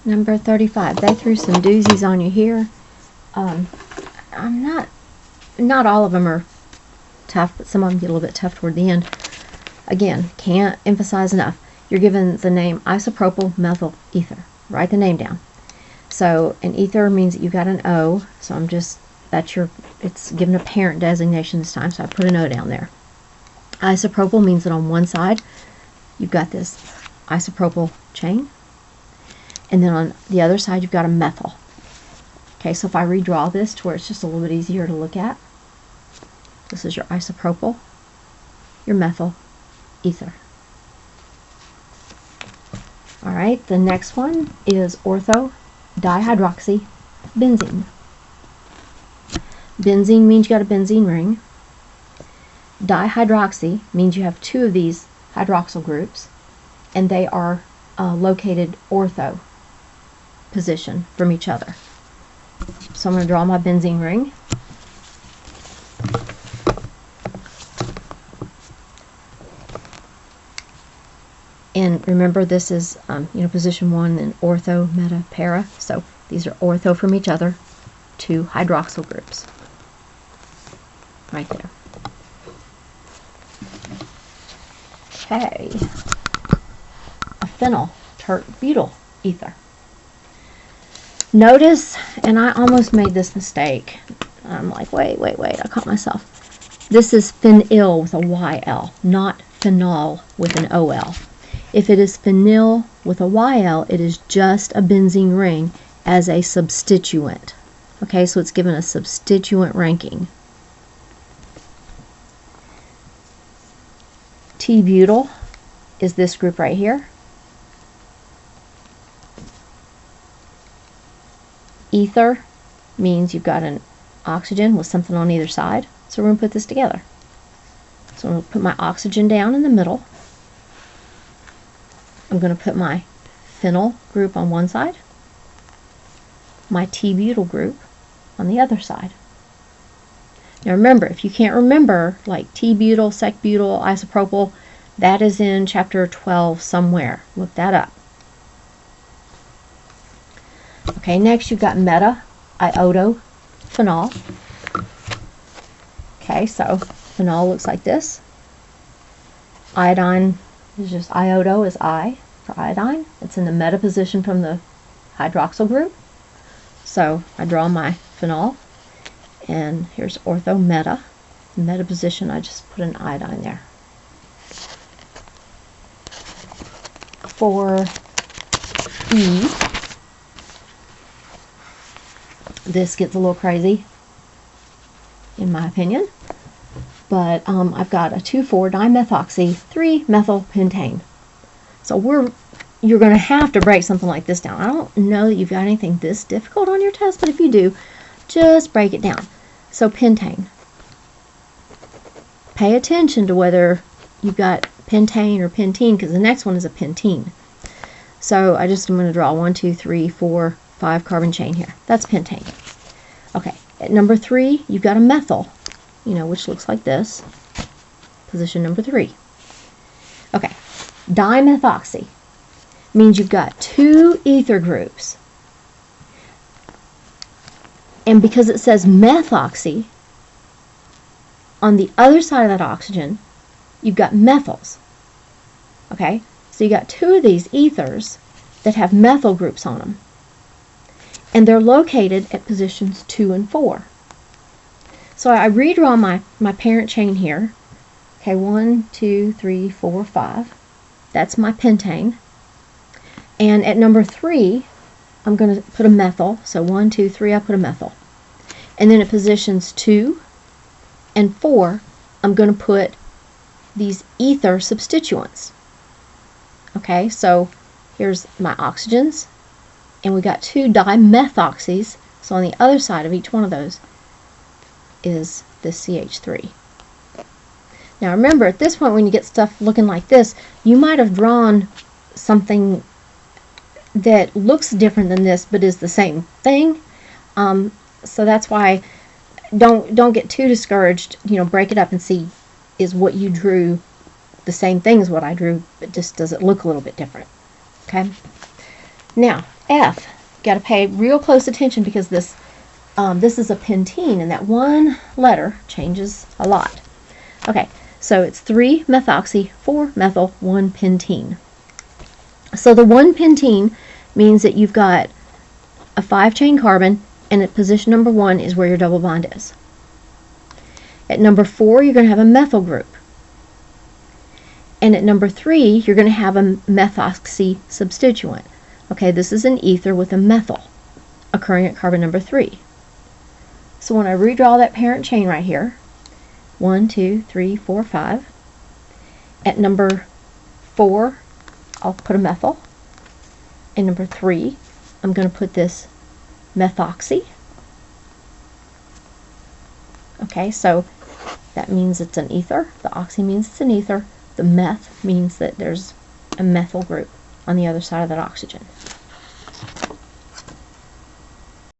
Number 35. They threw some doozies on you here. Not all of them are tough, but some of them get a little bit tough toward the end. Again, can't emphasize enough. You're given the name isopropyl methyl ether. Write the name down. So an ether means that you got an O. So it's given a parent designation this time, so I put an O down there. Isopropyl means that on one side you've got this isopropyl chain, and then on the other side you've got a methyl. Okay, so if I redraw this to where it's just a little bit easier to look at, this is your isopropyl, your methyl, ether. Alright, the next one is ortho dihydroxy benzene. Benzene means you got a benzene ring. Dihydroxy means you have two of these hydroxyl groups, and they are located ortho position from each other. So I'm going to draw my benzene ring. And remember, this is position 1 and ortho, meta, para. So these are ortho from each other, two hydroxyl groups. Right there. Okay. A phenol, Tert-Butyl ether. Notice, and I almost made this mistake. I'm like, wait, I caught myself. This is phenyl with a YL, not phenol with an OL. If it is phenyl with a YL, it is just a benzene ring as a substituent. Okay, so it's given a substituent ranking. T-butyl is this group right here. Ether means you've got an oxygen with something on either side. So we're going to put this together. So I'm going to put my oxygen down in the middle. I'm going to put my phenyl group on one side, my T-butyl group on the other side. Now remember, if you can't remember, like T-butyl, sec-butyl, isopropyl, that is in chapter 12 somewhere. Look that up. Okay, next you've got meta, iodo, phenol. Okay, so phenol looks like this. Iodine is just iodo is I for iodine. It's in the meta position from the hydroxyl group. So I draw my phenol, and here's ortho meta. Meta position, I just put an iodine there. For E, this gets a little crazy, in my opinion. But I've got a 2,4-dimethoxy 3-methylpentane. So you're going to have to break something like this down. I don't know that you've got anything this difficult on your test, but if you do, just break it down. So pentane. Pay attention to whether you've got pentane or pentene, because the next one is a pentene. So I'm going to draw 1, 2, 3, 4, 5 carbon chain here. That's pentane. Okay, at number 3, you've got a methyl, which looks like this. Position number 3. Okay, dimethoxy means you've got two ether groups. And because it says methoxy, on the other side of that oxygen, you've got methyls. Okay, so you got two of these ethers that have methyl groups on them. And they're located at positions 2 and 4. So I redraw my parent chain here. Okay, 1, 2, 3, 4, 5. That's my pentane. And at number 3, I'm going to put a methyl. So 1, 2, 3, I put a methyl. And then at positions 2 and 4, I'm going to put these ether substituents. Okay, so here's my oxygens. And we got 2 dimethoxys. So on the other side of each one of those is this CH3. Now remember, at this point when you get stuff looking like this, you might have drawn something that looks different than this but is the same thing. So that's why don't get too discouraged. Break it up and see, is what you drew the same thing as what I drew, but just does it look a little bit different. Okay. Now F. Got to pay real close attention because this is a pentene, and that one letter changes a lot. Okay, so it's 3-methoxy, 4-methyl, 1-pentene. So the 1-pentene means that you've got a 5-chain carbon, and at position number 1 is where your double bond is. At number 4, you're going to have a methyl group. And at number 3, you're going to have a methoxy substituent. Okay, this is an ether with a methyl occurring at carbon number 3. So when I redraw that parent chain right here, 1, 2, 3, 4, 5. At number 4, I'll put a methyl. And number 3, I'm going to put this methoxy. Okay, so that means it's an ether. The oxy means it's an ether. The meth means that there's a methyl group on the other side of that oxygen.